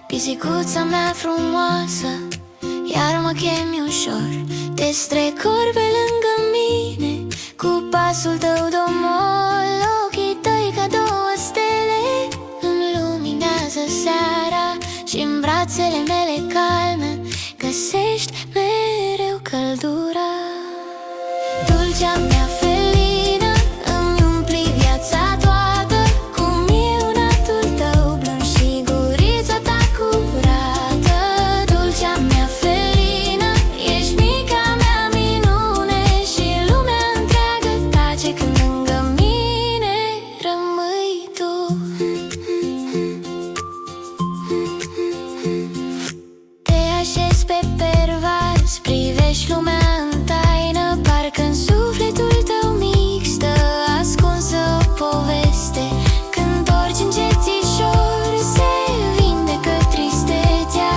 Pisicuța mea frumoasă, iar mă chemi ușor. Te strecori pe lângă mine cu pasul tău domol. Ochii tăi ca două stele îmi luminează seara și în brațele mele calme găsești mereu căldura. Dulcea mea felină, îmi umpli viața toată cu minunatul tău blând și gurița ta curată. Dulcea mea felină, ești mica mea minune și lumea întreagă tace când lângă mine rămâi tu. Te așezi pe pervaz, privești lumea în taină, parcă în sufletul tău mic stă ascunsă o poveste. Când torci încetișor, se vindecă tristețea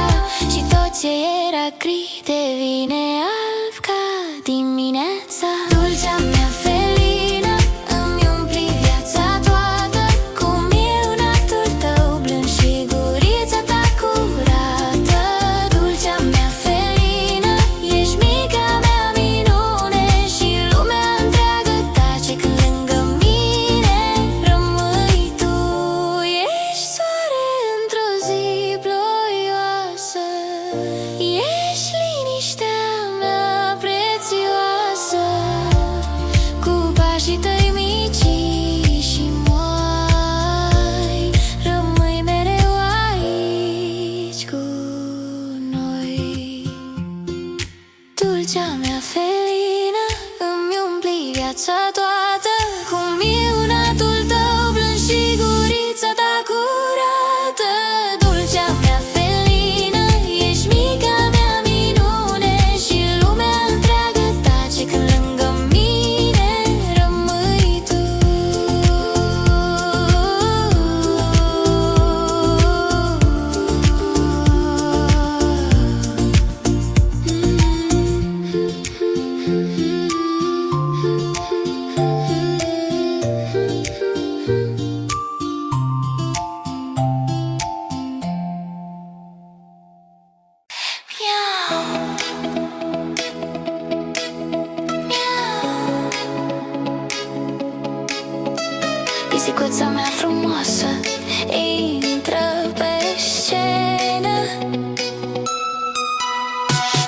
și tot ce era gri devine alb ca dimineața. Dulcea mea felină, îmi umpli viața toată cu minunatul tău blând și gurița ta curată. Dulcea mea felină, ești mica mea minune și lumea întreagă tace când lângă mine rămâi tu. Ești soare într-o zi ploioasă, ești liniștea mea prețioasă, cu pașii tăi mici și moi, rămâi mereu aici cu noi. Dulcea mea felină, îmi umpli viața toată cu minunatul tău blând și gurița ta curată. Dulcea mea felină, ești mica mea minune și lumea întreagă tace când lângă mine rămâi tu. Miau, miau. Pisicuța mea frumoasă intră pe scenă,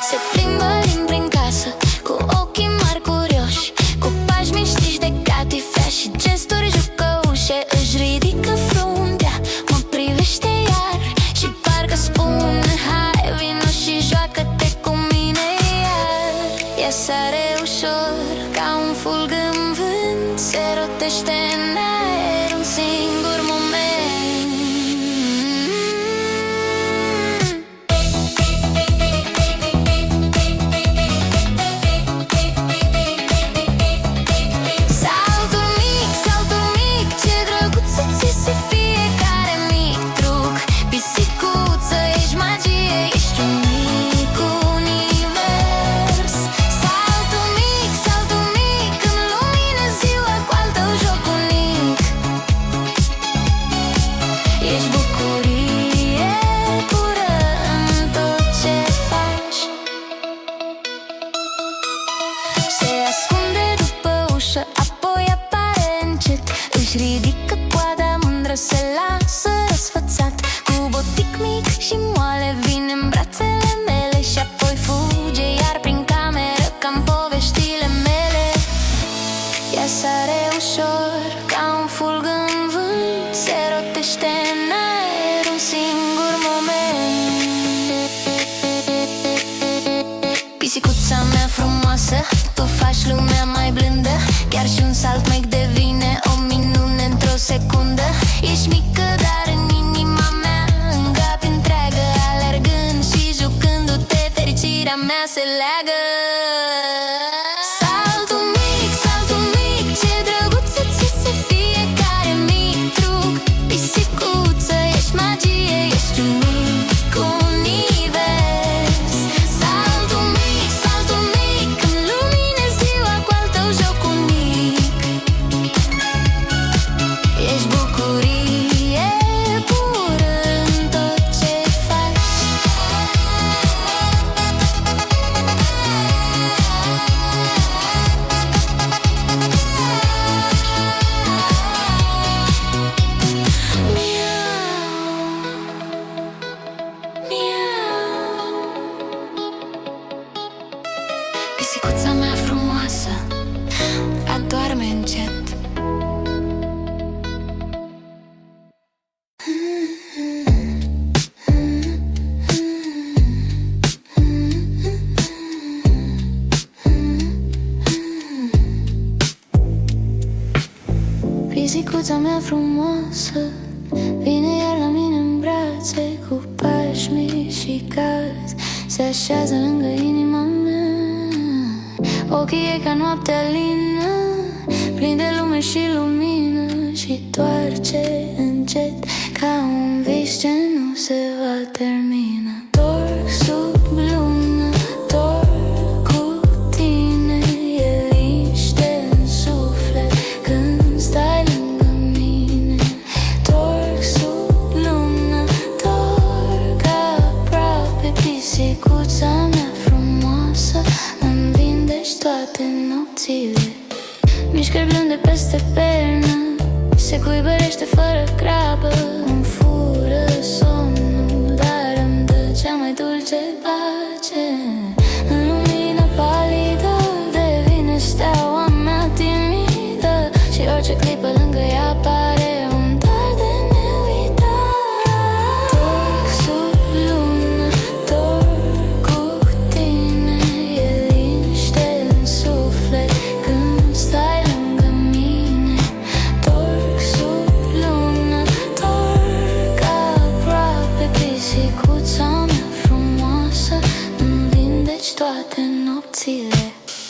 se plimbă lin prin casă cu ochii mari curioși, cu pași miștiși de catifea și gesturi jucăușe. Își ridică fruntea, mă privește iar și parcă spune: hai, vino și joacă-te cu mine iar. Ea sare ușor ca un fulg în vânt, se rotește în aer un singur moment. Saltul mic, ce drăguț să-ți iese fiecare mic truc. Pisicuță, ești magie, ești un mic univers. Saltul mic, în lumină ziua cu al tău joc unic. Ești bucurie pură în tot ce faci. Se ascunde după ușă, apoi apare încet. Își ridică coada mândră, se lasă răsfățat. Cu botic mic și moale vine în brațele mele și apoi fuge iar prin cameră ca în poveștile mele. Ea sare ușor ca un fulg în vânt, se rotește în aer un singur moment. Pisicuța mea frumoasă, tu faci lumea mai blândă, chiar și un salt mic devine o minune într-o secundă. Ești mică, dar în inima mea îngapi întreagă, alergând și jucându-te, fericirea mea se leagă. Saltul mic, ce drăguț să-ți iese fiecare mic truc. Pisicuță, ești magie, ești un mic univers. Saltul mic, în lume Pisicuța mea frumoasă, adorme încet. Pisicuța mea frumoasă vine iar la mine în brațe, cu pași mici și calzi se așează lângă inima mea. Ochii ei ca noaptea lină, plin de lume și lumină, și toarce încet ca un vis ce nu se va termina. Dorm sub lună, dorm cu tine, e liniște în suflet când stai lângă mine. Dorm sub lună, dorm ca aproape. Pisicuța mea frumoasă, îmi vindeci toate nopțile. Mișcări blânde peste pernă, se cuibărește fără grabă. Îmi fură somnul, dar îmi dă cea mai dulce pace. În lumină palidă devine steaua mea timidă, și orice clipă lângă ea pare un dar de neuitat. Dorm sub lună, dorm cu tine, e liniște în suflet când stai lângă mine. Dorm sub lună, dorm ca aproape. Pisicuța mea frumoasă, îmi vindeci toate nopțile.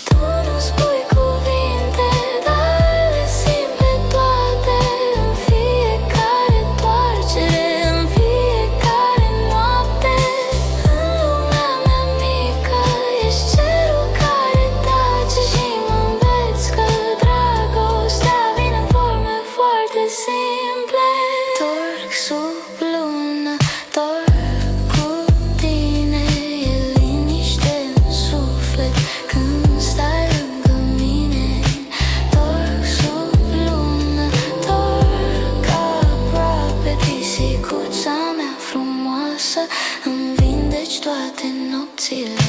Tu nu spui cuvinte, dar le simt pe toate, în fiecare întoarcere, în fiecare noapte. În lumea mea mică ești cerul care tace și mă înveți că dragostea vine în forme foarte simple. Dorm sub lună, dorm cu tine, e liniște în suflet când stai lângă mine. Dorm sub lună, dorm ca aproape. Pisicuța mea frumoasă, îmi vindeci toate nopțile.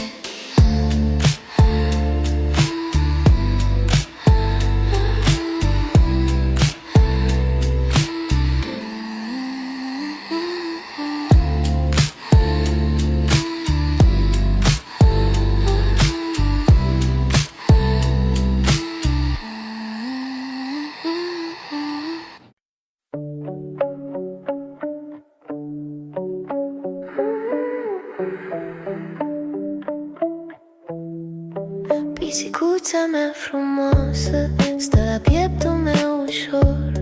Pisicuța mea frumoasă stă la pieptul meu ușor,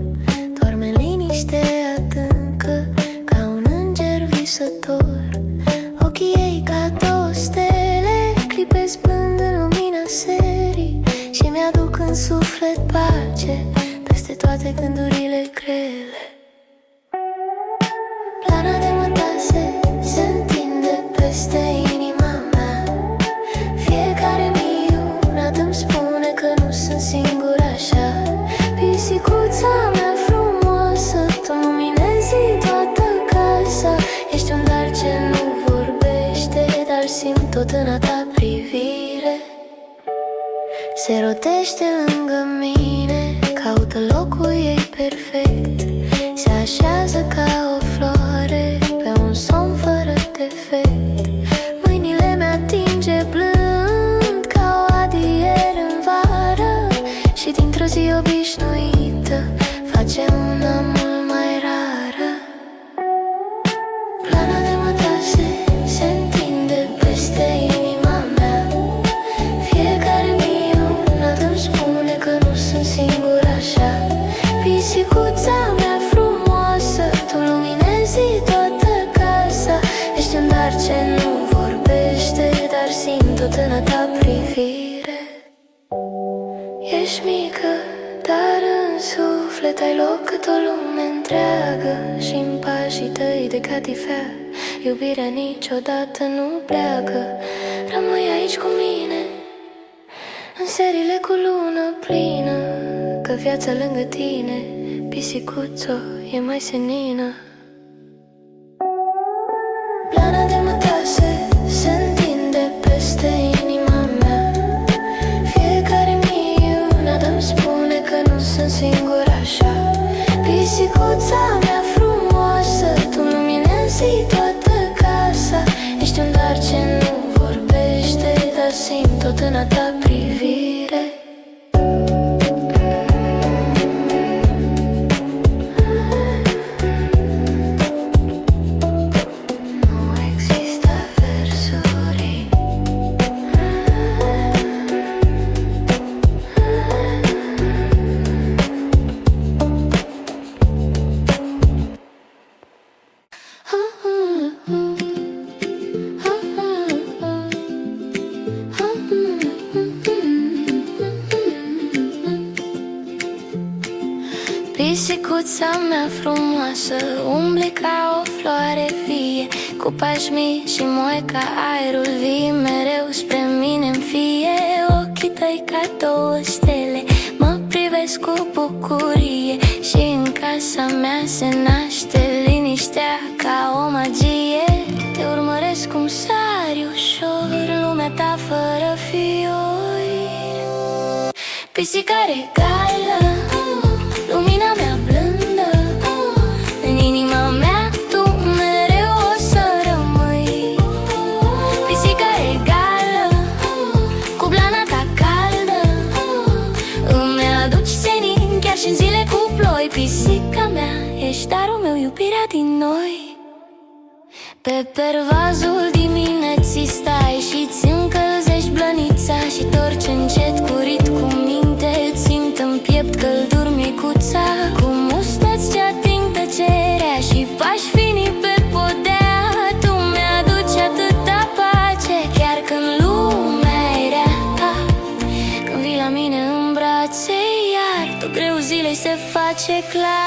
doarme în liniște adâncă ca un înger visător. Ochii ei ca două stele clipesc blând în lumina serii și mi-aduc în suflet pace peste toate gândurile grele. Plana de mătase se întinde peste inima mea. Fiecare minunat îmi spune că nu sunt singur așa. Pisicuța mea frumoasă, tu luminezi toată casa. Ești un dar ce nu vorbește, dar simt tot în a ta privire. Se rotește lângă mine, caută locul ei perfect. Se așează ca o floare pe un somn fără defect. Mâinile mi-atinge blând ca o adiere în vară, și dintr-o zi obișnuită face una mult mai rară. Plana de mătase se întinde peste inima mea. Fiecare minunat îmi spune că nu sunt singur așa. Pisicuța mea frumoasă, tu luminezi toată casa. Ești un dar ce nu vorbește, dar simt tot în a ta privire. Ești mică, dar în suflet ai loc cât o lume întreagă. Și-n pașii tăi de catifea, iubirea niciodată nu pleacă. Rămâi aici cu mine, în serile cu lună plină, că viața lângă tine, pisicuțo, e mai senină. Plana de mătase se întinde peste inima mea. tot în a ta privire. Pisicuța mea frumoasă, umbli ca o floare vie, cu pași mici și moi ca aerul, vii mereu spre mine-mi fie. Ochii tăi ca două stele mă privesc cu bucurie, și în casa mea se naște liniștea ca o magie. Te urmăresc cum sari ușor, lumea ta fără fiori. Pisica regală, lumina mea blândă, în inima mea tu mereu o să rămâi. Pisica regală, cu blana ta caldă, îmi aduci senin chiar și în zile cu ploi. Pisica mea, ești darul meu, iubirea din noi. Pe pervazul dimineții stai și-ți încălzești blănița, și torci încet cu rit cu minte, simt în piept călduri micuța, cu mustăți ce ating tăcerea și pași fini pe podea. Tu mi-aduci atâta pace chiar când lumea e rea, când vii la mine în brațe, iar tot greu zilei se face clar.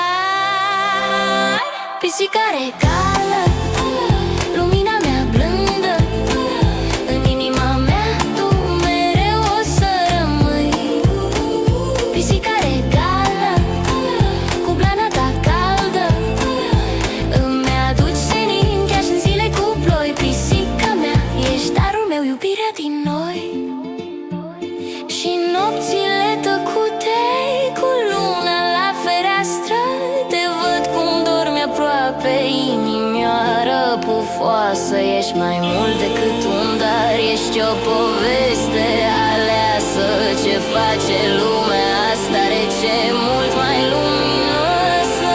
Pisica regală, lumina mea blândă, în inima mea tu mereu o să rămâi. Pisica regală, cu blana ta caldă, îmi aduci senin chiar și în zile cu ploi. Pisica mea, ești darul meu, iubirea din noi. Și nopțile tăcute, cu luna la fereastră, te văd cum dormi aproape, inimioară pufoasă. Ești mai mult decât un dar, ești o poveste aleasă, ce face lumea asta rece mult mai luminoasă.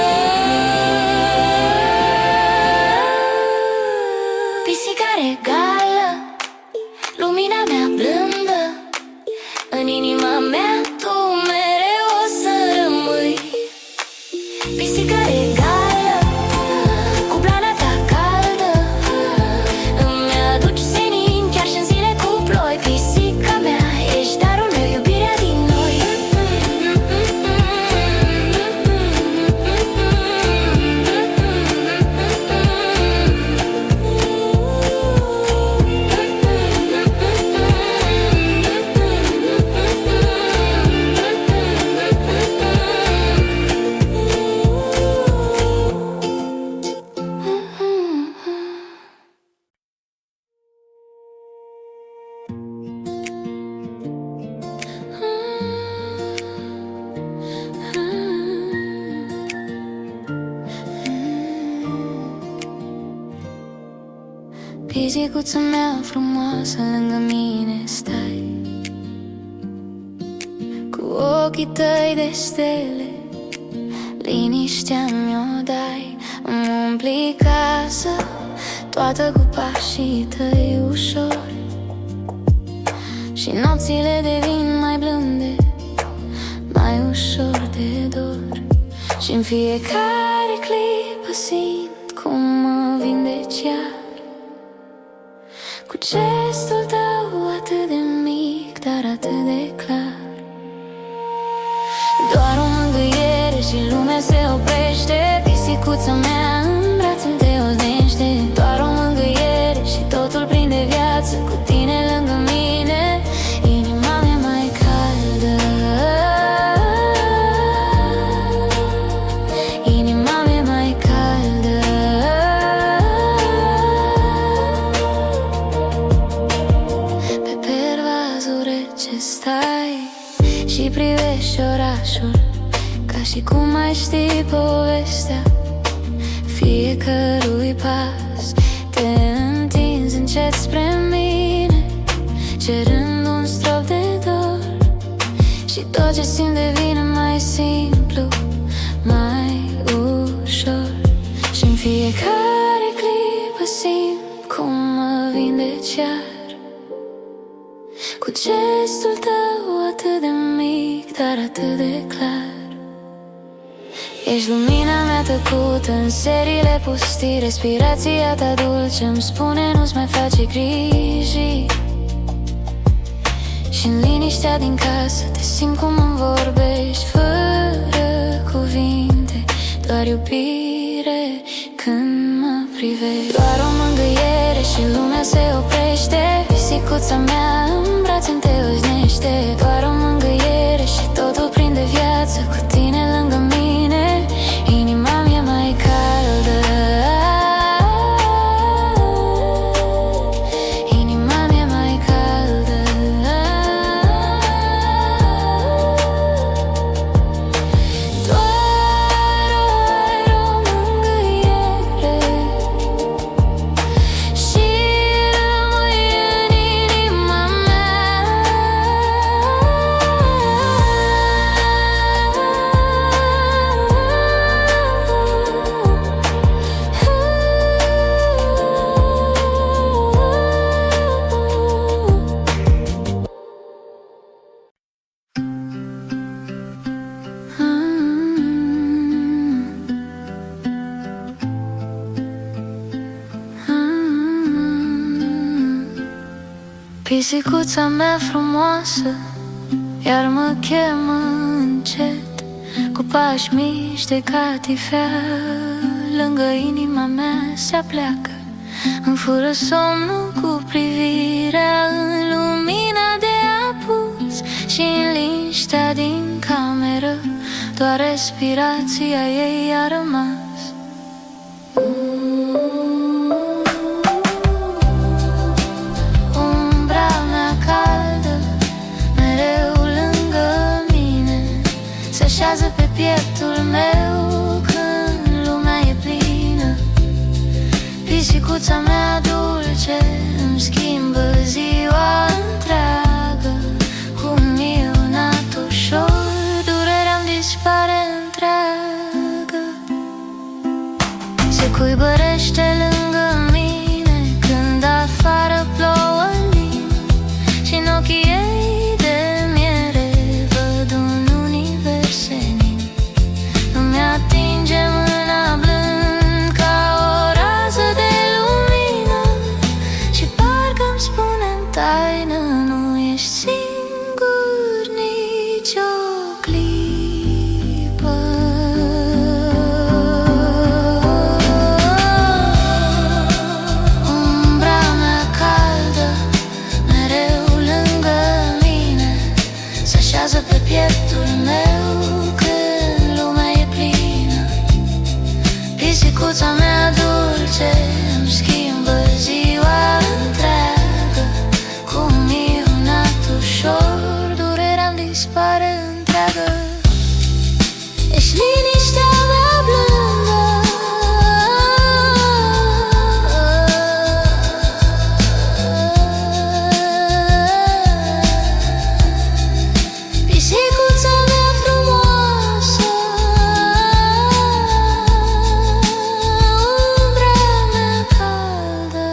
Pisica regală, lumina mea blândă, în inima mea tu mereu o să rămâi. Pisica regală, cu blana ta caldă, îmi aduci senin chiar și în zile cu ploi. Pisica mea, ești darul meu, iubirea din noi. Pisicuța mea frumoasă, lângă mine stai, cu ochii tăi de stele, liniștea mi-o dai. Îmi umpli casa toată cu pașii tăi ușori, și nopțile devin mai blânde, mai ușor de dor. Și-n fiecare clipă simt cum mă vindeci iar, cu gestul tău atât de mic, dar atât de clar. Doar o mângâiere și lumea se oprește, pisicuța mea în brațul te odnește. Doar o mângâiere și totul prinde viață, cu tine lângă mine, inima mea mai caldă. Inima mea mai caldă. Pe pervazul rece stai și privești orașul, ca și cum ai ști povestea fiecărui pas. Te întinzi încet spre mine, cerând un și tot ce simt devine mai simplu, mai ușor. Și-n fiecare clipă simt cum mă vindeci iar, cu gestul tău atât de mic, dar atât de clar. Ești lumina mea tăcută în seriile pustii, respirația ta dulce îmi spune nu-ți mai face griji. Și-n liniștea din casă te simt cum îmi vorbești, fără cuvinte, doar iubire când mă privești. Doar o mângâiere și lumea se oprește, pisicuța mea în brațe-mi te oznește. Doar o mângâiere și totul prinde viață cu tine lângă mine. Inima mea mai caldă, inima mea mai caldă. Doar o mângâiere și rămâi în inima mea. Pisicuța mea frumoasă iar mă chemă încet, cu pași mici de catifea, lângă inima mea se apleacă. Îmi fură somnul cu privirea în lumina de apus și în liniștea din cameră, doar respirația ei a rămas. Umbra mea caldă, mereu lângă mine, se așează pe pieptul meu când lumea e plină. Pisicuța mea dulce îmi schimbă ziua întreagă, cu un minunat ușor durerea-mi dispare întreagă. Se cuibărește lângă mine când afară plouă lin, și în ochii ei de miere văd un univers senin. Îmi atinge mâna blând ca o rază de lumină și parcă-mi spune-n taină, nu ești singur nici o clipă. Umbra mea caldă, mereu lângă mine, se așează pe pieptul meu când lumea e plină. Pisicuța mea dulce îmi schimbă ziua întreagă, cu un minunat ușor durerea-mi dispare întreagă. Ești liniștea mea blândă, pisicuța mea frumoasă, umbra mea caldă.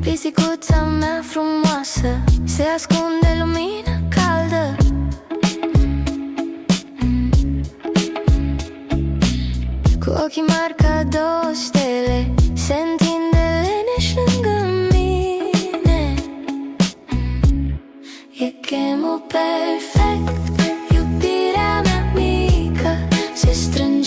Pisicuța mea frumoasă se ascunde lumina caldă. Cu ochii mari ca două stele se întinde leneș lângă mine. E chemul perfect, iubirea mea mică se strânge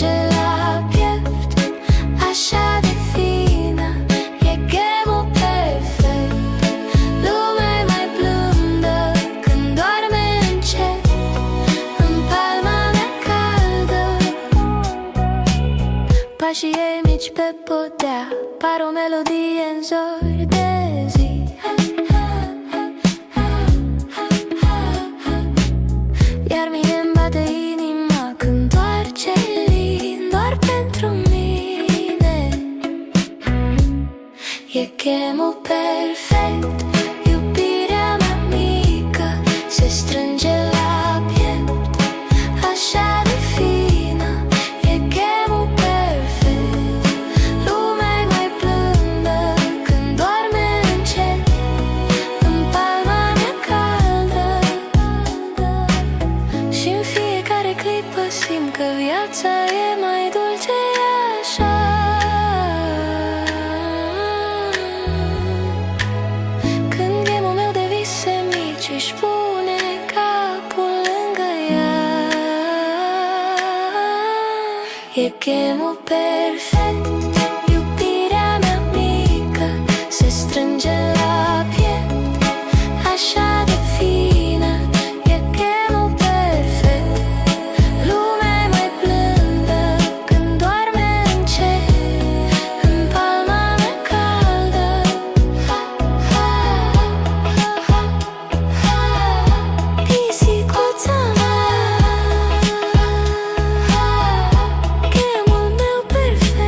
pașii ei mici pe podea, par o melodie în zori de zi. Iar mie-mi bate inima când toarce lin doar pentru mine. E chemul perfect, iubirea mea mică se strânge la piept, așa de fină. E chemul perfect, lumea mai blândă când doarme încet în palma mea caldă. Și-n fiecare clipă simt că viața e mai dulce așa. Când ghemul meu de vise mici își pune capul lângă ea. E chemul perfect, iubirea mea mică se strânge la piept, așa de fină. E chemul perfect, lumea mai blândă când doarme încet în palma mea caldă. Pisicuța mea, chemul meu perfect.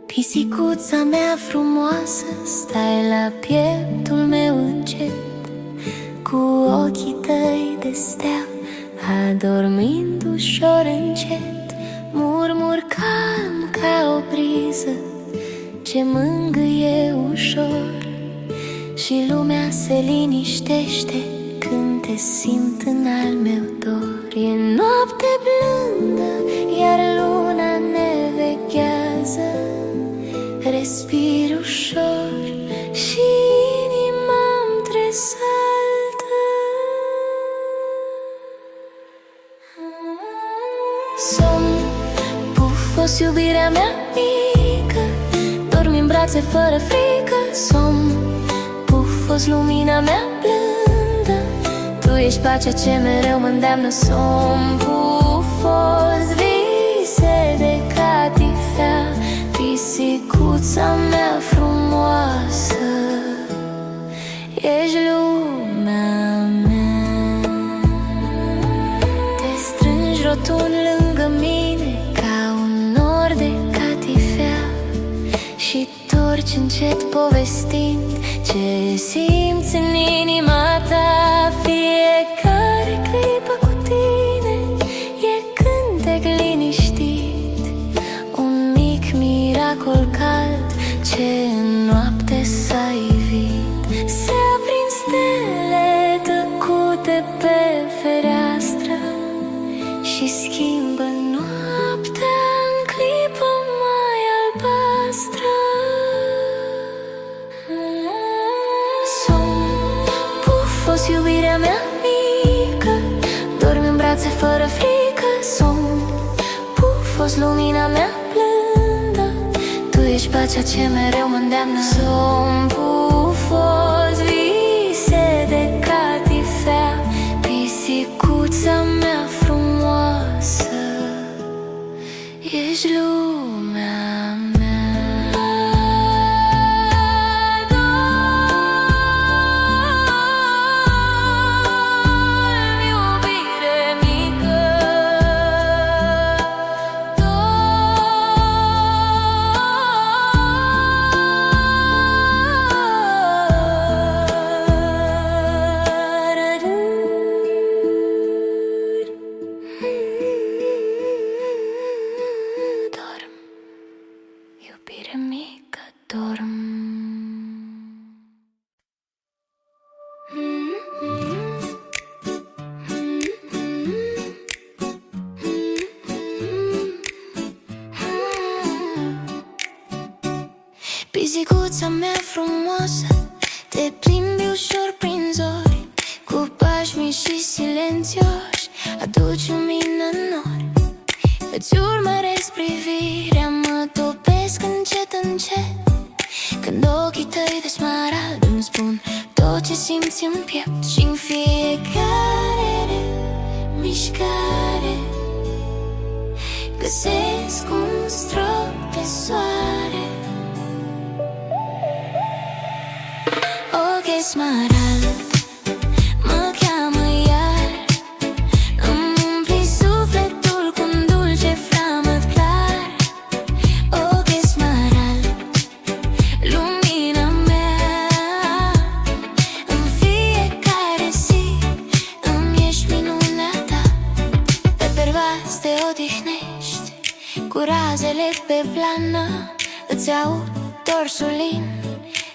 Pisicuța mea frumoasă, stai la pieptul meu încet, cu ochii tăi de stea, adormind ușor încet. Murmur calm ca o briză ce mângâie ușor, și lumea se liniștește când te simt în al meu dor. E noapte blândă, iar luna ne veghează. Respir ușor și inima-mi tresaltă. Somn pufos, iubirea mea mică, dormi în brațe fără frică. Somn pufos, lumina mea blândă, tu ești pacea ce mereu mă îndeamnă. Somn pufos, vise de catifea, pisicuța mea frumoasă, ești lumea mea. Te strângi rotund lângă mine ca un nor de catifea, și torci încet povestind ce simți în inima ta. Fiecare clipă cu tine e cântec liniștit, un mic miracol cald ce în noapte s-a ivit. Se aprind stele tăcute pe fereastră și schimbă noaptea în clipă mai albastră. Somn pufos, iubirea mea mică, dormi în brațe fără frică. Somn pufos, lumina mea blândă, tu ești pacea ce mereu mă îndeamnă. Somn pufos, vise de catifea, pisicuța mea frumoasă, ești lumea mea. Dormi, iubire mică, dorm, iubire mică, dorm. Pisicuța mea frumoasă, te plimbi ușor prin zori, cu pași mici și silențioși, aduci lumină în nori. Îți urmăresc privirea, mă topesc încet, încet, când ochii tăi de smarald îmi spun tot ce simți în piept. Și-n fiecare mișcare găsesc un strop de soare. Ochii smarald mă cheamă iar, îmi umpli sufletul cu un dulce flamăt clar. Ochii smarald, lumina mea, în fiecare zi îmi ești minunea ta. Pe pervaz te odihnești, cu razele pe plană îți aud dorsul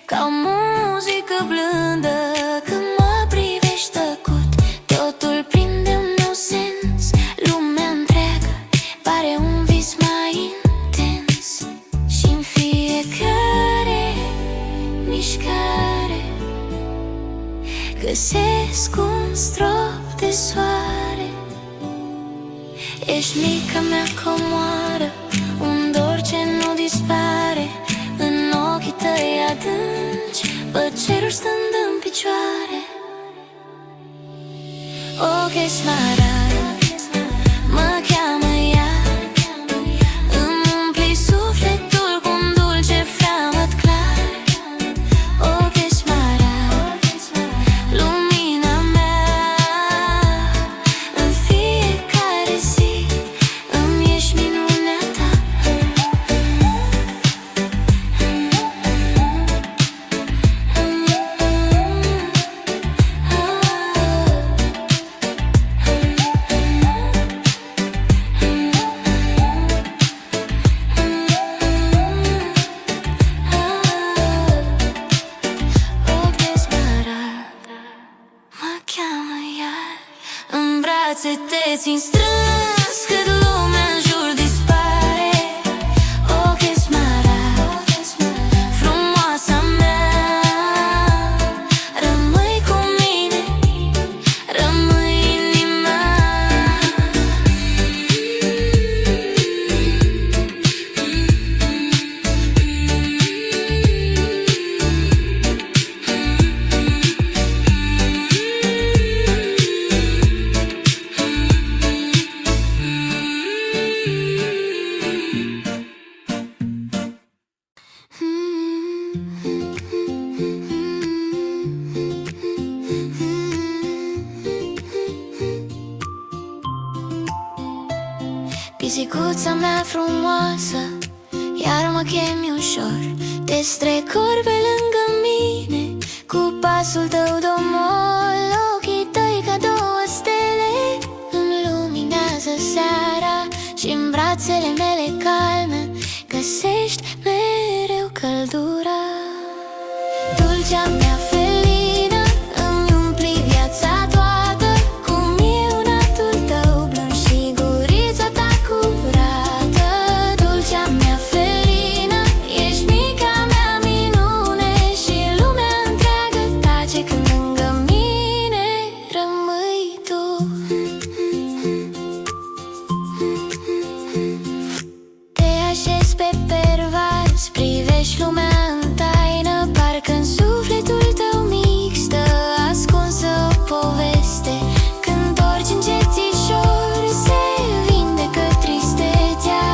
ca o muzică blândă. Când mă privești tăcut, totul prinde un nou sens. Lumea întreagă pare un vis mai intens. Și-n fiecare mișcare găsesc un strop de soare. Ești mica mea comoară, un dor ce nu dispare. În ochii tăi adânci văd ceruri stând în picioare. Ochii smarald mă cheamă iar, îmi umpli sufletul cu un dulce flamăt clar. Ochii smarald, lumina mea, în fiecare zi îmi ești minunea ta. În brațe te țin strâns, cât lumea în jur dispare. Ochii smarald, frumoasa mea, rămâi cu mine, rămâi inima. Pisicuța mea frumoasă, iar mă chemi ușor. Te strecori pe lângă mine, cu pasul tău domol. Ochii tăi ca două stele îmi luminează seara, și-n brațele mele calme găsești mereu căldura. Dulcea mea felină, îmi umpli viața toată, cu minunatul tău blând și gurița ta curată. Dulcea mea felină, ești mica mea minune, și lumea întreagă tace când lângă mine rămâi tu. Te așezi pe pervaz, privești lumea în taină, parcă în sufletul tău mic stă ascunsă o poveste. Când torci încetișor, se vindecă tristețea,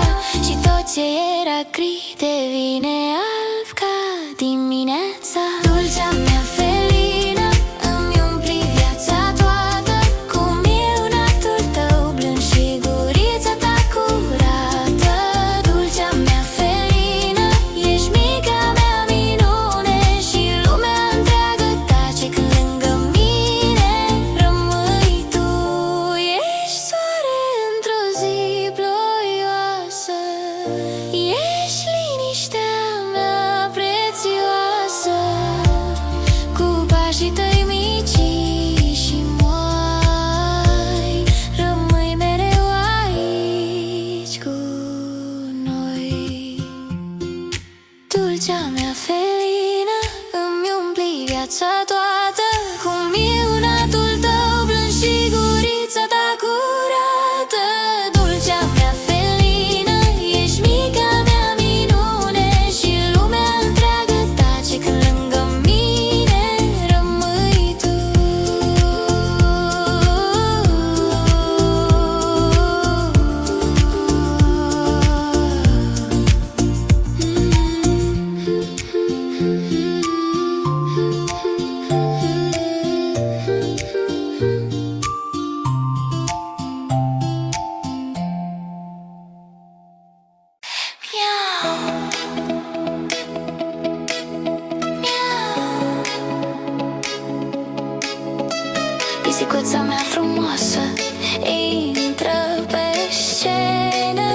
și tot ce era gri devine alb ca dimineața. Dulcea mea felină, îmi umpli viața toată, cu minunatul tău blând și gurița ta curată. Dulcea mea felină, ești mica mea minune, și lumea întreagă tace când lângă mine rămâi tu. Ești soare într-o zi ploioasă, ești liniștea mea prețioasă. Dulcea mea felină îmi umpli viața toată cu minunatul tău blând și gurița ta curată. Dulcea mea felină, ești mica mea minune și lumea întreagă tace când lângă mine rămâi tu. Pisicuța mea frumoasă intră pe scenă,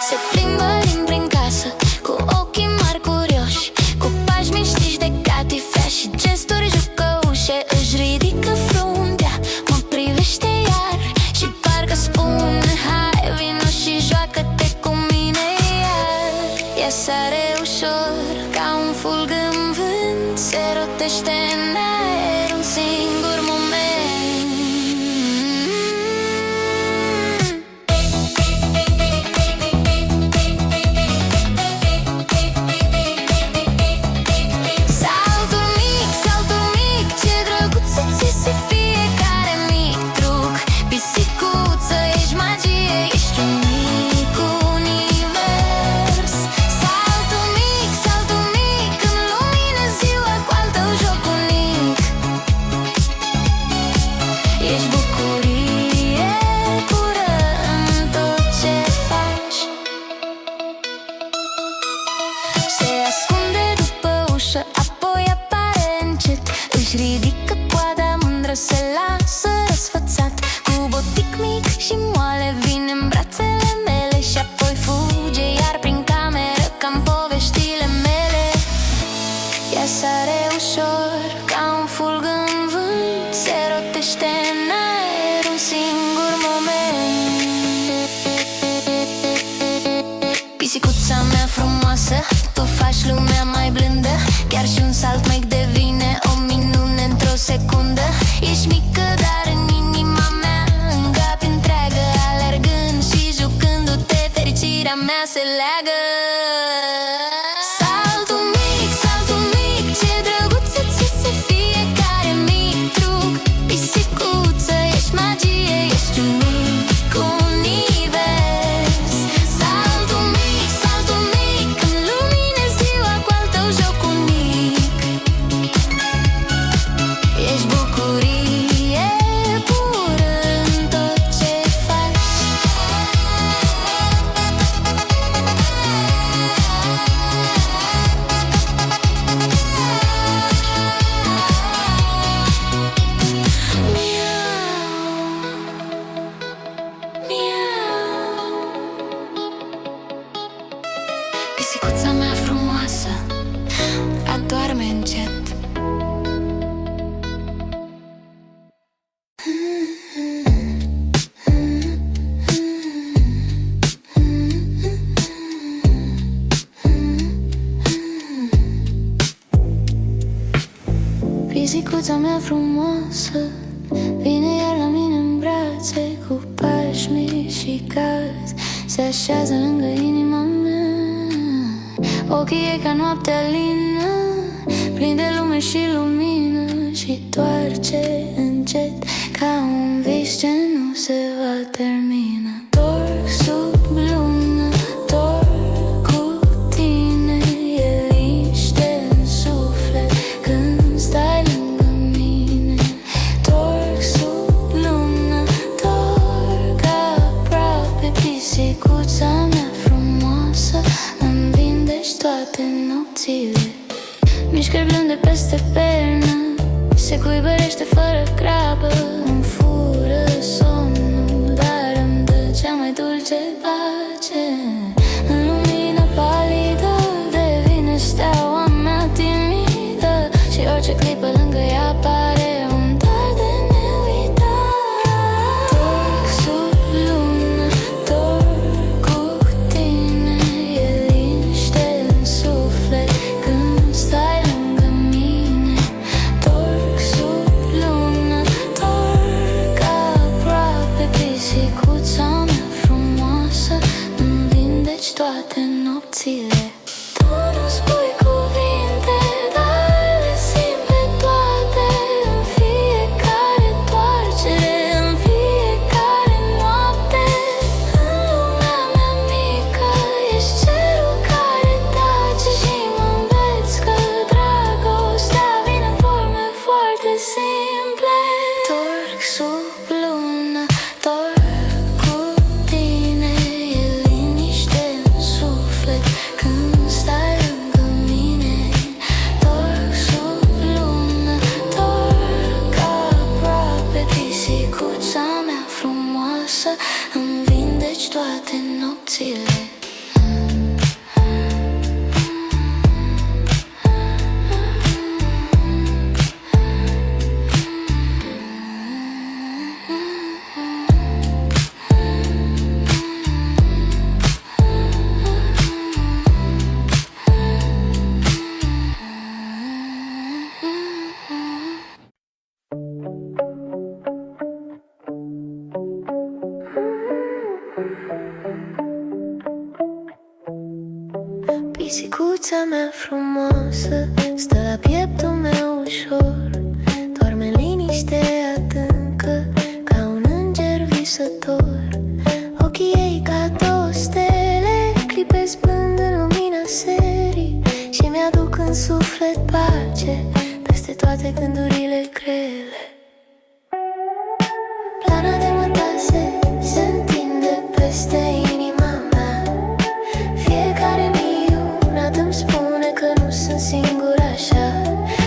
se plimbă prin casă cu ochii mari curioși, cu pași miștiși de catifea și gesturi jucăușe. Își ridică fruntea, mă privește iar și parcă spune: hai, vino și joacă-te cu mine iar. Ea sare ușor ca un fulg în vânt, se rotește în aer un singur moment. Saltul mic, ce drăguț îți iese fiecare mic truc. Pisicuță, ești magie, ești un mic univers. Saltul mic, în lumină ziua cu al tău joc unic. Ești bucurie pură în tot ce faci. Se ascunde după ușă, apoi apare încet. Își ridică coada mândră, se lasă răsfățat. Cu botic mic și moale vine în brațele mele și apoi fuge iar prin cameră ca în poveștile mele. Ea sare ușor ca un fulg în vânt, se rotește în aer un singur moment. Pisicuța mea frumoasă, tu faci lumea mai blândă. Chiar și un salt mic devine o minune într-o secundă. Ești mică, dar în inima mea îngapi întreagă. Alergând și jucându-te, fericirea mea se leagă. Saltul mic, ce drăguț îți iese fiecare mic truc. Pisicuță, ești magie, ești un mic univers. Saltul mic, în lumină ziua cu al tău joc unic. Ești bucurie pură în tot ce faci. Pisicuța mea frumoasă adorme încet. Pisicuța mea frumoasă vine iar la mine în brațe, cu pași mici și calzi se așează lângă inima mea. Ochii ei ca noaptea lină, plin de lume și lumină, și toarce încet ca un vis ce nu se va termina. Torc sub lună, torc cu tine, e liniște în suflet când stai lângă mine. Torc sub lună, torc aproape. Pisicuța mea frumoasă, îmi vindești toate nopțile. Mișcări blânde peste pernă, se cuibărește fără grabă. Îmi fură somnul, dar îmi dă cea mai dulce pace. În lumină palidă devine steaua mea timidă, și orice clipă lângă ea pare un dar de neuitat. Torc sub lună, torc cu tine, e liniște Pisicuța mea frumoasă stă la pieptul meu ușor, doarme în liniște adâncă ca un înger visător. Ochii ei ca două stele clipesc blând în lumina serii și mi-aduc în suflet pace peste toate gândurile grele. Plana de mătase se întinde peste inima mea. Fiecare minunat îmi spune că nu sunt singur așa.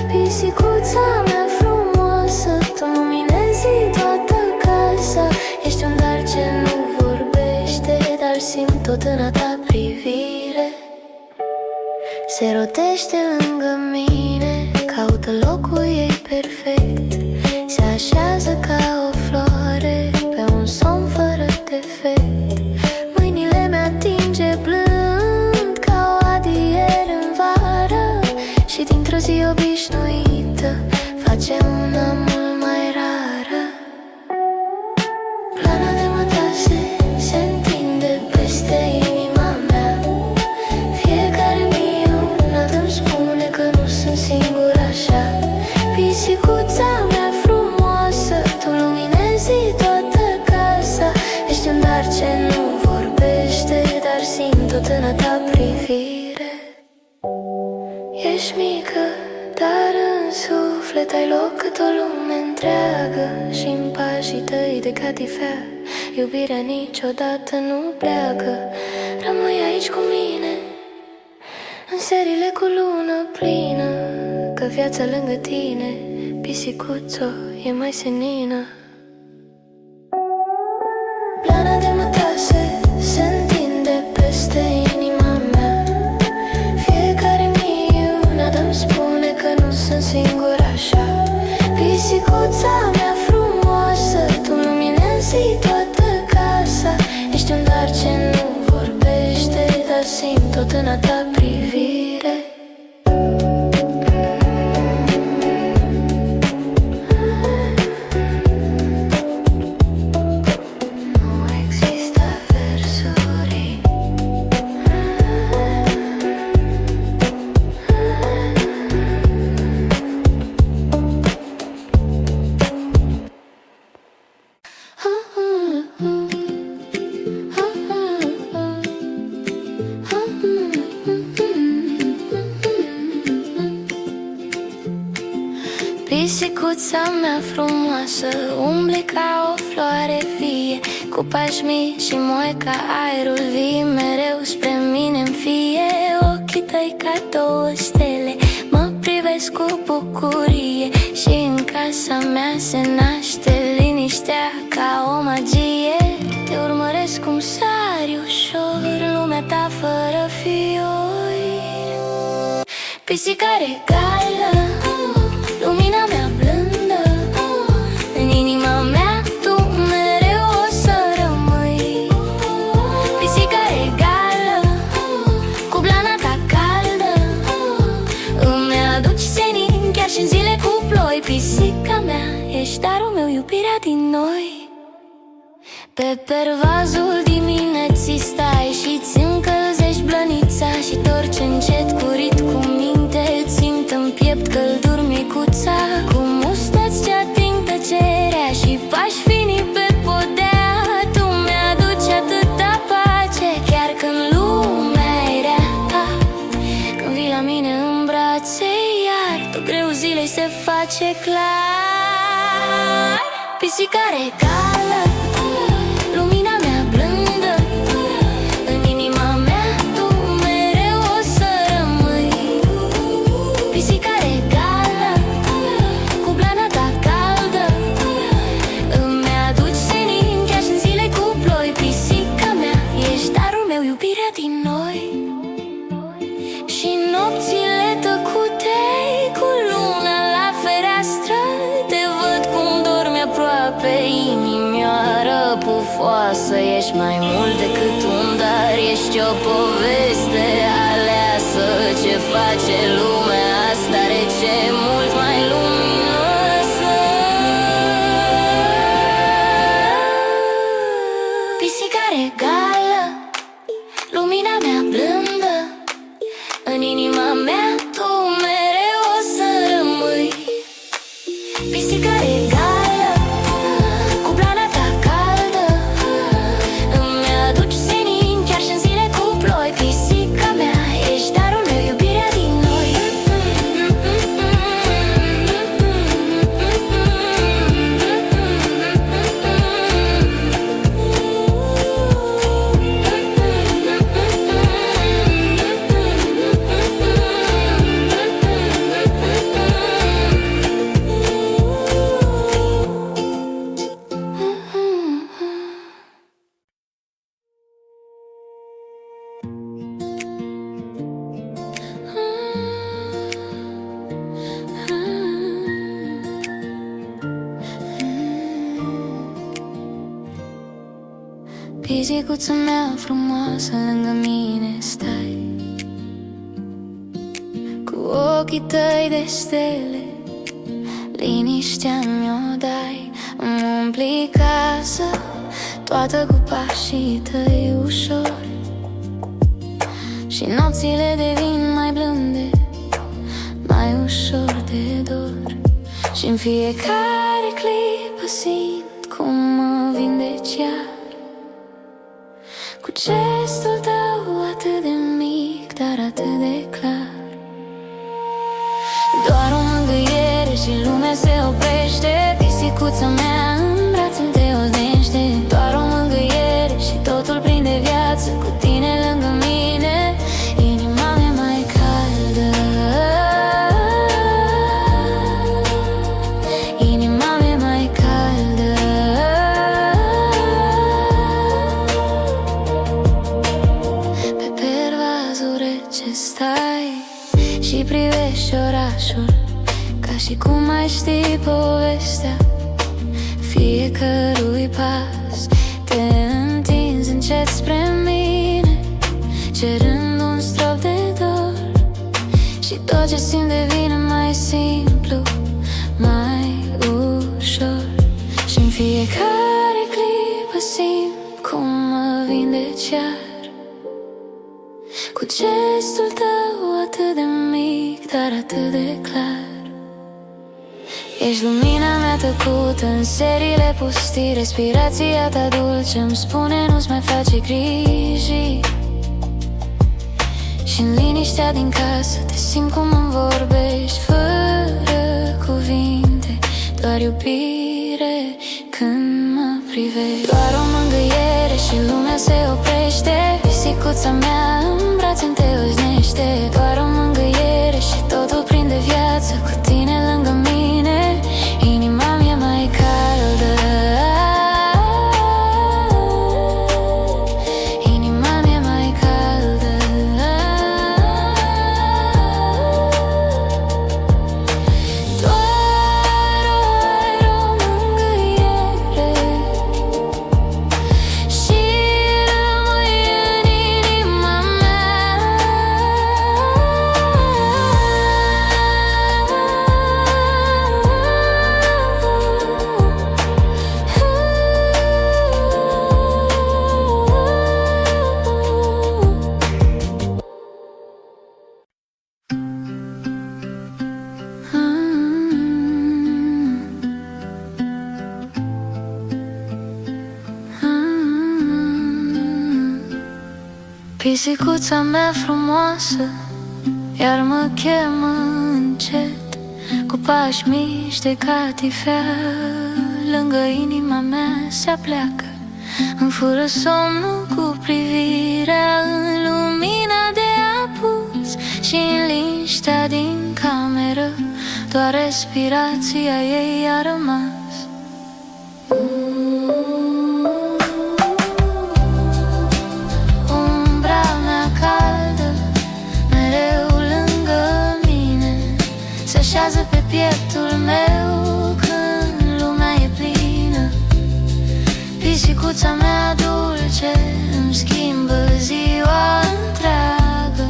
Pisicuța mea frumoasă, tu luminezi toată casa. Ești un dar ce nu vorbește, dar simt tot în a ta privire. Se rotește lângă mine, caută locul ei perfect. Se așează ca o floare pe un somn fără defect. Mâinile mi-atinge blând ca o adier în vară și dintr-o zi obișnuită face una mult mai rară. Plana de mătase se întinde peste inima mea. Fiecare minunat îmi spune că nu sunt singur așa. Pisicuța mea frumoasă, tu luminezi toată casa. Ești un dar ce nu vorbește, dar simt tot în a ta privire. Ești mică, dar în suflet ai loc cât o lume întreagă. Și-n pașii tăi de catifea iubirea niciodată nu pleacă. Rămâi aici cu mine în serile cu lună plină, că viața lângă tine, pisicuțo, e mai senină. Plana de mătase se întinde peste inima mea. Fiecare minunat îmi spune că nu sunt singur așa. Pisicuța mea frumoasă, tu luminezi toată casa. Ești un dar ce nu vorbește, dar simt tot în a ta privire. Pisicuța mea frumoasă, umbli ca o floare vie, cu pași mici și moi ca aerul, vii mereu spre mine-n fie. Ochii tăi ca două stele mă privesc cu bucurie și în casa mea se naște liniștea ca o magie. Te urmăresc cum sari ușor în lumea ta fără fiori. Pisicare gală, lumina mea blândă, în inima mea tu mereu o să rămâi. Pisica egală, cu blana ta caldă, îmi aduci senin chiar și în zile cu ploi. Pisica mea, ești darul meu, iubirea din noi. Pe pervazul dimineții stai și-ți încălzești blănița și torci încet cu rit cu minte. Simt în piept călduri micuța, cu mustăți ce ating tăcerea și pași fini pe podea. Tu mi-aduci atâta pace chiar când lumea e rea. Când vii la mine în brațe, iar tot greu zilei se face clar. Pisica regală, lumina mea blândă, în inima mea tu mereu o să rămâi. Pisica regală, cu blana ta caldă, îmi aduci senin chiar și în zile cu ploi. Pisica mea, ești darul meu, iubirea din noi. Și nopțile tăcute cu luna la fereastră, te văd cum dormi aproape, inimioară pufoasă. Ești mai mult decât un dar, ești o poveste aleasă ce face lumea asta rece mult mai luminoasă. Pisica regală, lumina mea blândă, în în inima mea tu mereu o să rămâi. Pisică egală, cu blana ta caldă, îmi aduci senin chiar și în zile cu ploi. Pisica mea, ești darul meu, iubirea din noi. Pisicuța mea frumoasă, lângă mine stai, cu ochii tăi de stele, liniștea mi-o dai. Îmi umpli casa toată cu pașii tăi ușori, și nopțile devin mai blânde, mai ușor de dor. Și-n fiecare clipă simt cum mă vindeci iar, cu gestul tău atât de mic, dar atât de clar. Doar o mângâiere și lumea se oprește, pisicuța mea în brațe-mi te odihnește. Doar o mângâiere și totul prinde viață, cu tine lângă mine inima mea mai caldă. Inima mea mai caldă. Pe pervazul rece stai și privești orașul, ca și cum ai ști povestea fiecărui pas. Te întinzi încet spre mine, cerând un strop de dor, și tot ce simt devine mai simplu, mai ușor. Și-n fiecare clipă simt cum mă vindeci iar, cu gestul tău atât de mic, dar atât de clar. Ești lumina mea tăcută în serile pustii, respirația ta dulce îmi spune nu-ți mai face griji. Și-n liniștea din casă te simt cum îmi vorbești, fără cuvinte, doar iubire când mă privești. Doar o mângâiere și lumea se oprește, pisicuța mea în brațe-mi te odihnește. Doar o mângâiere și totul prinde viață, cu tine lângă mine inima mea mai caldă. Inima mea mai caldă. Doar o mângâiere și rămâi în inima mea. Pisicuța mea frumoasă iar mă chemă încet, cu pași mici de catifea, lângă inima mea se apleacă. Îmi fură somnul cu privirea în lumina de apus, și în liniștea din cameră doar respirația ei a rămas. Umbra mea caldă, mereu lângă mine, se așează pe pieptul meu când lumea e plină. Pisicuța mea dulce îmi schimbă ziua întreagă,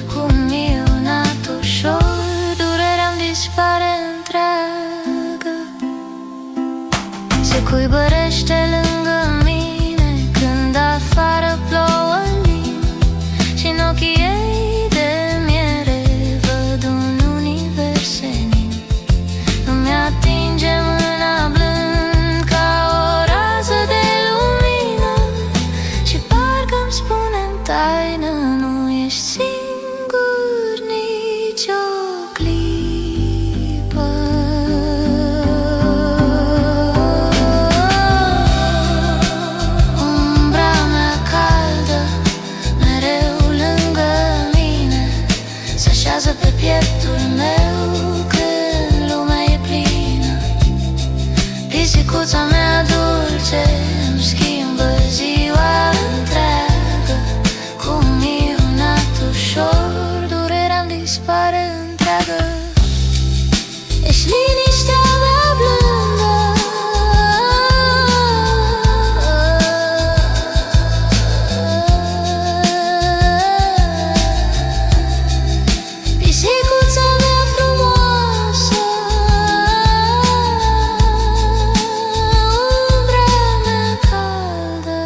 cu minunat ușor durerea-mi dispare întreagă. Se cuibărește lângă mine când afară plouă lin, și în ochii ei de miel pieptul meu când lumea e plină. Pisicuța mea dulce îmi schimbă ziua întreagă. Cu un minunat ușor durerea-mi dispare întreagă. Ești liniștea mea blândă, pisicuța mea frumoasă, umbra mea caldă.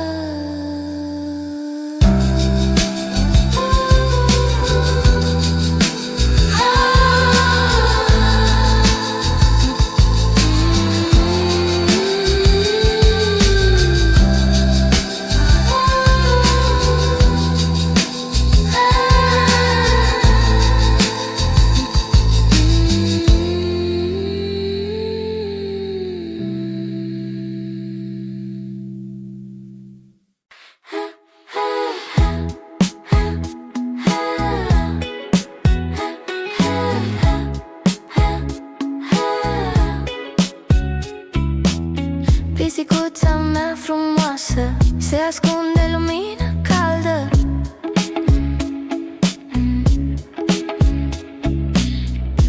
Pisicuța mea frumoasă se ascunde în lumina caldă.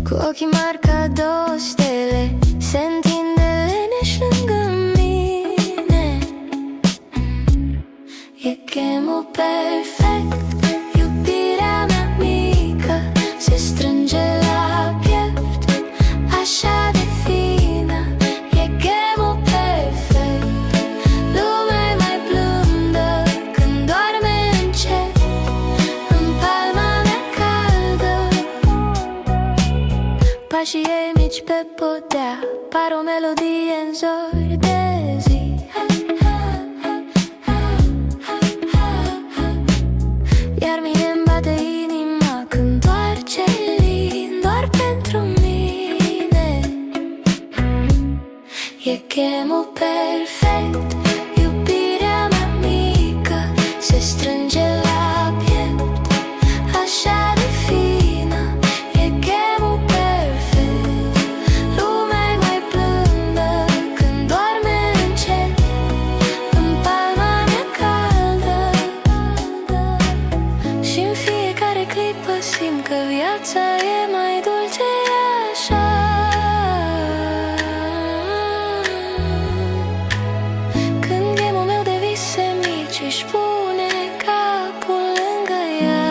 Cu ochii mari ca două stele se întinde leneș lângă mine. E chemul perfect, iubirea mea mică se strânge la piept, așa de fină. E chemul perfect, lumea e mai blândă când doarme încet în palma mea caldă. Pașii ei mici pe podea par o melodie în zori de zi. Iar mie-mi bate inima când toarce lin doar pentru mine. E chemul perfect, iubirea mea mică se strânge la piept, așa de fină. E chemul perfect, lumea e mai blândă când doarme încet în palma mea caldă. Și în fiecare clipă simt că viața e mai dulce așa. Când gemul meu de vise mici își pune capul lângă ea.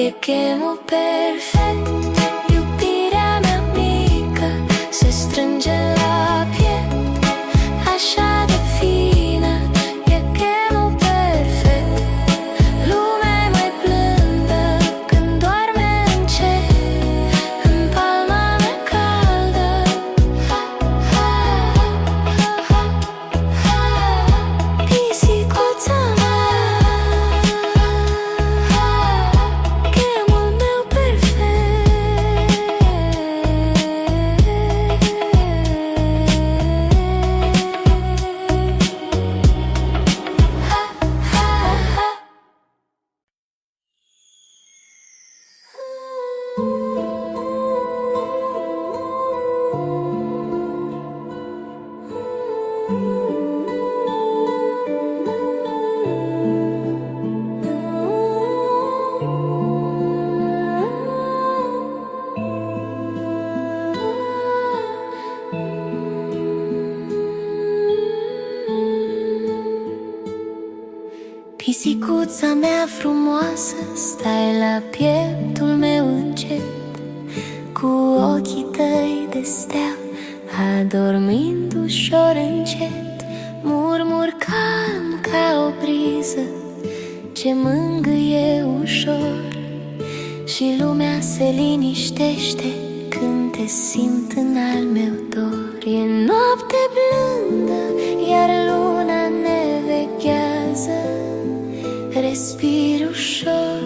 E chemul perfect, iubirea mea mică se strânge la piept, așa de fină. E chemul perfect, lumea e mai blândă când doarme încet în palma mea caldă. Pisicuța mea, chemul meu Pisicuța mea frumoasă, stai la pieptul meu încet, cu ochii tăi de stea, adormind ușor încet. Murmur calm ca o briză ce mângâie ușor, și lumea se liniștește când te simt în al meu dor. E noapte blândă, iar luna ne veghează. Respir ușor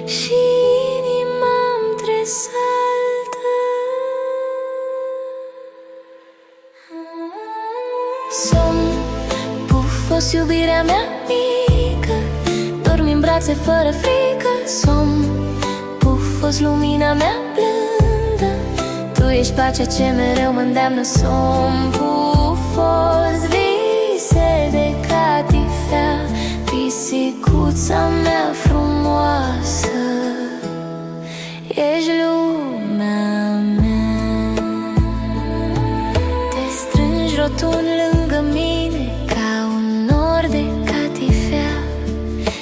și inima-mi tresaltă. Somn pufos, iubirea mea mică, dormi în brațe fără frică. Somn fost lumina mea blândă, tu ești pacea ce mereu mă îndeamnă somn. Fost vise de catifea, pisicuța mea frumoasă, ești lumea mea. Te strângi rotund lângă mine ca un nor de catifea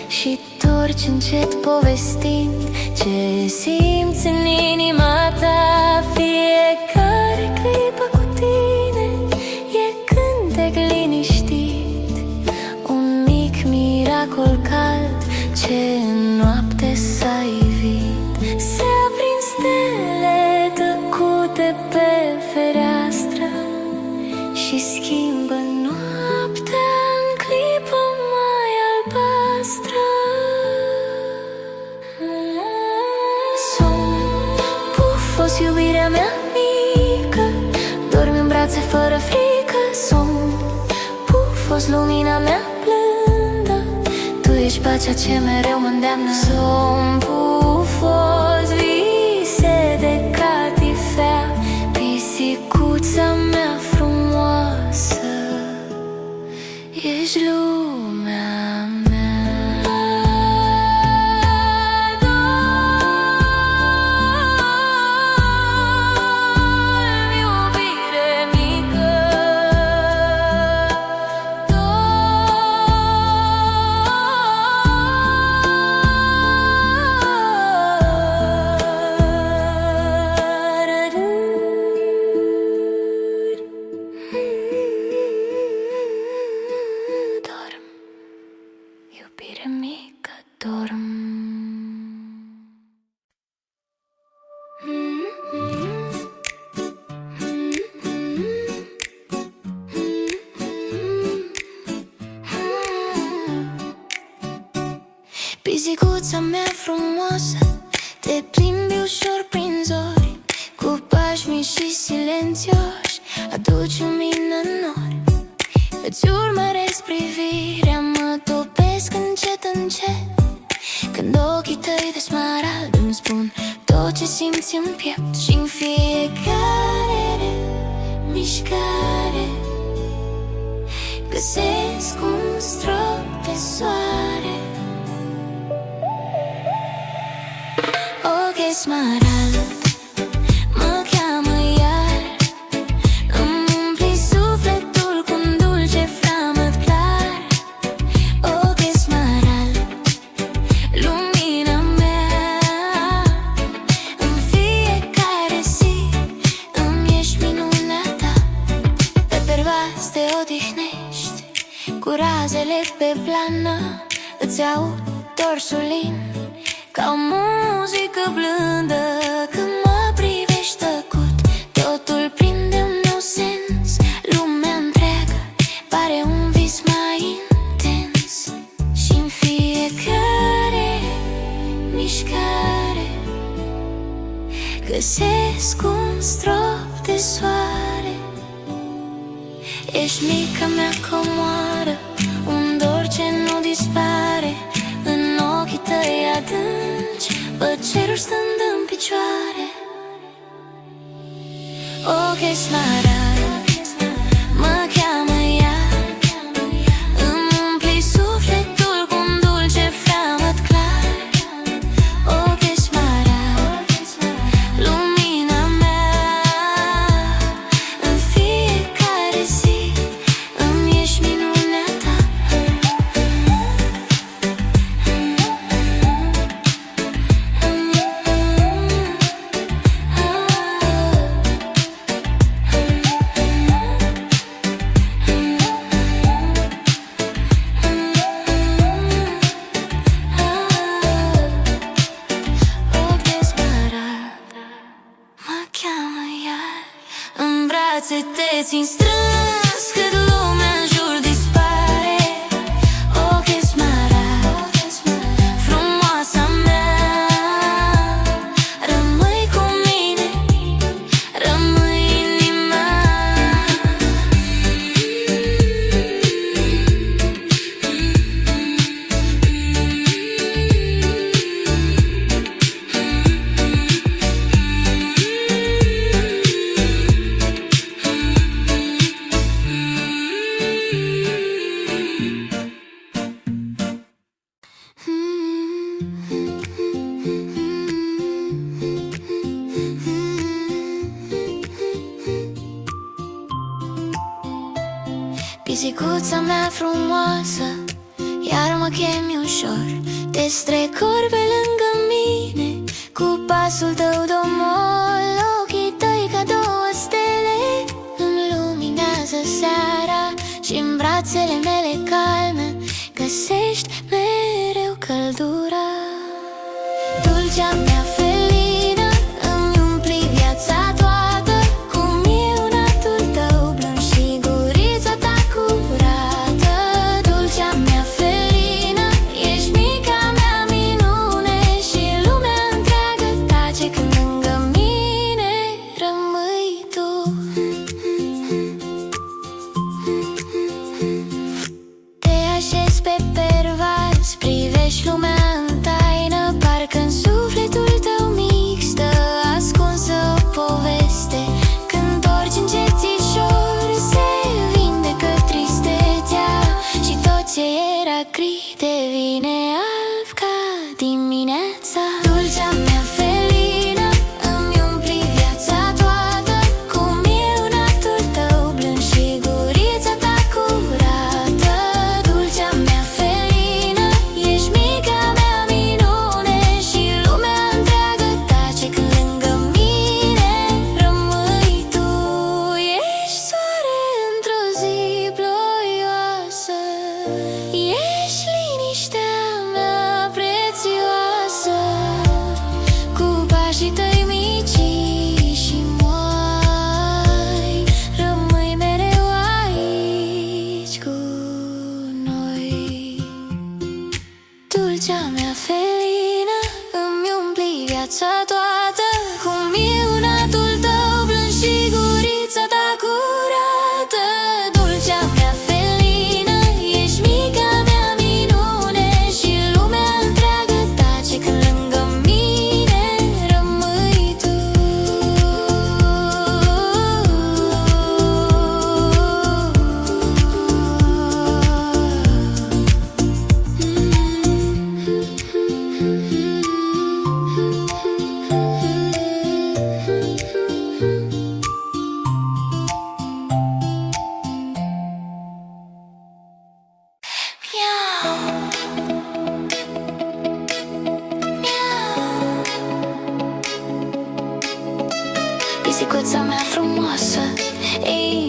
și torci încet povestind ce simți în inima ta. Fiecare clipă cu tine e cântec liniștit, un mic miracol cald ce în noapte s-a ivit. Se aprind stele tăcute pe fereastră și schimbă noaptea în clipă mai albastră. Somn, pufos, iubirea mea mică, dormi în brațe fără frică. Somn, pufos, lumina mea blândă, tu ești pacea ce mereu mă îndeamnă. Somn, pufos, vise de catifea, pisicuța mea frumoasă, ești lumea mea. Dormi, iubire mică, dorm, iubire mică, dorm. Pisicuța mea frumoasă, te plimbi ușor prin zori, cu pași mici și silențioși, aduci lumină în nori. Îți urmăresc privirea, mă topesc încet, încet, când ochii tăi de smarald îmi spun tot ce simți în piept. Și-n fiecare mișcare găsesc un strop de soare. Ochii smarald mă cheamă iar, îmi umpli sufletul cu un dulce flamăt clar. Ochii smarald, lumina mea, în fiecare zi îmi ești minunea ta. Pe pervaz te odihnești, cu razele pe plană îți aud dorsul lin, ca o muzică blândă. Când mă privești tăcut, totul prinde un nou sens. Lumea întreagă pare un vis mai intens. Și-n fiecare mișcare găsesc un strop de soare. Ești mica mea comoară, un dor ce nu dispare. În ochii tăi adânci văd cerul stând în picioare. Ochii smarald mă cheamă iar, îmi umpli sufletul cu un dulce flamăt clar. Ochii smarald, lumina mea, în fiecare zi îmi ești minunea ta. brațe te țin strâns cât lumea în jur dispare. Ochii smaragd, frumoasa mea, rămâi cu mine, rămâi inima. Pisicuța mea frumoasă, iar mă chemi ușor. Te strecori pe lângă mine, cu pasul tău domol. Ochii tăi ca două stele îmi luminează seara, și-n brațele mele calme găsești mereu căldura. Dulcea mea felină, îmi umpli viața toată cu minunatul tău blând și gurița ta curată. Dulcea mea felină, ești mica mea minune, și lumea întreagă tace când lângă mine rămâi tu. Te așezi pe pervaz, privești lumea în taină, parcă în sufletul tău mic stă ascunsă o poveste. Când torci încetișor, se vindecă tristețea, și tot ce era gri devine alb ca dimineața. Dulcea mea felină, îmi umpli viața toată cu minunatul tău blând și gurița ta curată. Dulcea mea felină, ești mica mea minune, și lumea întreagă tace când lângă mine rămâi tu. Ești soare într-o zi ploioasă, ești liniștea mea prețioasă, cu pașii tăi mici și moi, rămâi mereu aici cu noi. Dulcea mea felină, îmi umpli viața toată cu minunatul tău blând și gurița ta curată. Dulcea mea felină, ești mica mea minune, și lumea întreagă tace când lângă mine rămâi tu. Miau, miau. Pisicuța mea frumoasă, ei,